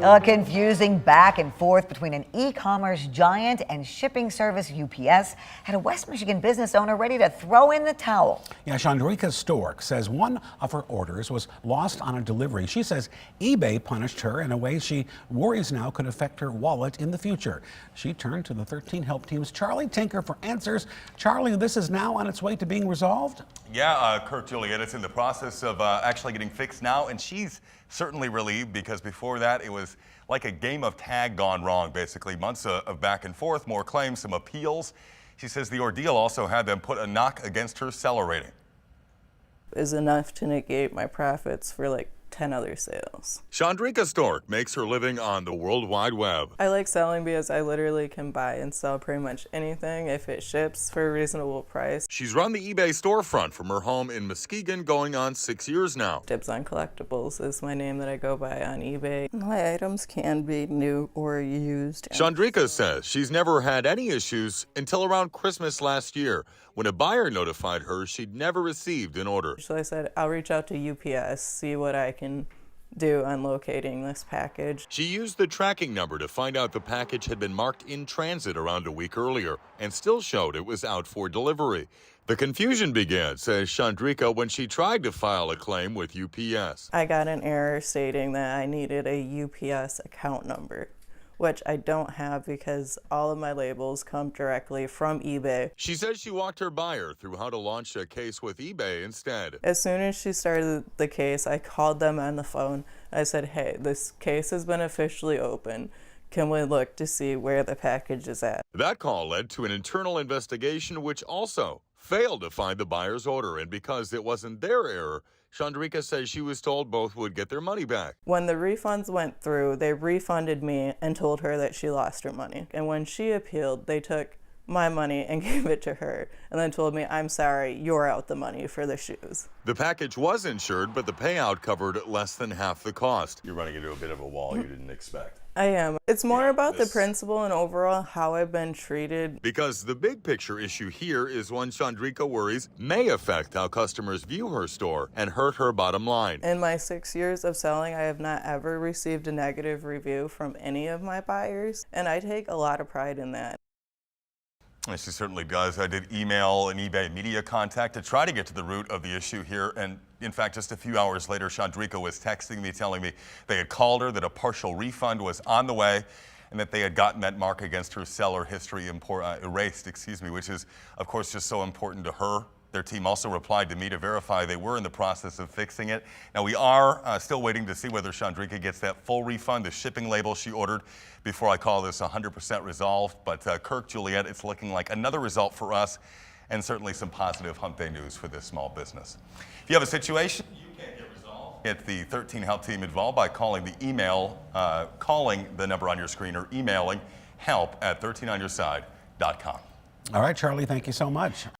A confusing back and forth between an e-commerce giant and shipping service UPS had a West Michigan business owner ready to throw in the towel. Yeah, Chandrika Stork says one of her orders was lost on a delivery. She says eBay punished her in a way she worries now could affect her wallet in the future. She turned to the 13 Help Team's Charlie Tinker for answers. Charlie, this is now on its way to being resolved? Yeah, Kurt, Juliet, it's in the process of actually getting fixed now, and she's certainly relieved because before that it was like a game of tag gone wrong, basically. Months of back and forth, more claims, some appeals. She says the ordeal also had them put a knock against her seller rating. Is enough to negate my profits for like 10 other sales. Chandrika Stork makes her living on the World Wide Web. I like selling because I literally can buy and sell pretty much anything if it ships for a reasonable price. She's run the eBay storefront from her home in Muskegon going on 6 years now. Dibs on Collectibles is my name that I go by on eBay. My items can be new or used. Chandrika says she's never had any issues until around Christmas last year, when a buyer notified her she'd never received an order. So I said, I'll reach out to UPS, see what I can do on locating this package. She used the tracking number to find out the package had been marked in transit around a week earlier and still showed it was out for delivery. The confusion began, says Chandrika, when she tried to file a claim with UPS. I got an error stating that I needed a UPS account number, which I don't have because all of my labels come directly from eBay. She says she walked her buyer through how to launch a case with eBay instead. As soon as she started the case, I called them on the phone. I said, hey, this case has been officially opened. Can we look to see where the package is at? That call led to an internal investigation which also failed to find the buyer's order, and because it wasn't their error, Chandrika says she was told both would get their money back. When the refunds went through, they refunded me and told her that she lost her money. And when she appealed, they took my money and gave it to her and then told me, I'm sorry, you're out the money for the shoes. The package was insured, but the payout covered less than half the cost. You're running into a bit of a wall you didn't expect. I am. It's more about the principle and overall how I've been treated. Because the big picture issue here is one Chandrika worries may affect how customers view her store and hurt her bottom line. In my 6 years of selling, I have not ever received a negative review from any of my buyers, and I take a lot of pride in that. She certainly does. I did email an eBay media contact to try to get to the root of the issue here. And in fact, just a few hours later, Chandrika was texting me, telling me they had called her, that a partial refund was on the way, and that they had gotten that mark against her seller history erased, which is, of course, just so important to her. Their team also replied to me to verify they were in the process of fixing it. Now, we are still waiting to see whether Chandrika gets that full refund, the shipping label she ordered, before I call this 100% resolved. But Kirk, Juliet, it's looking like another result for us, and certainly some positive hump day news for this small business. If you have a situation you can't get resolved, get the 13 Help Team involved by calling the number on your screen or emailing help@13onyourside.com. All right, Charlie, thank you so much.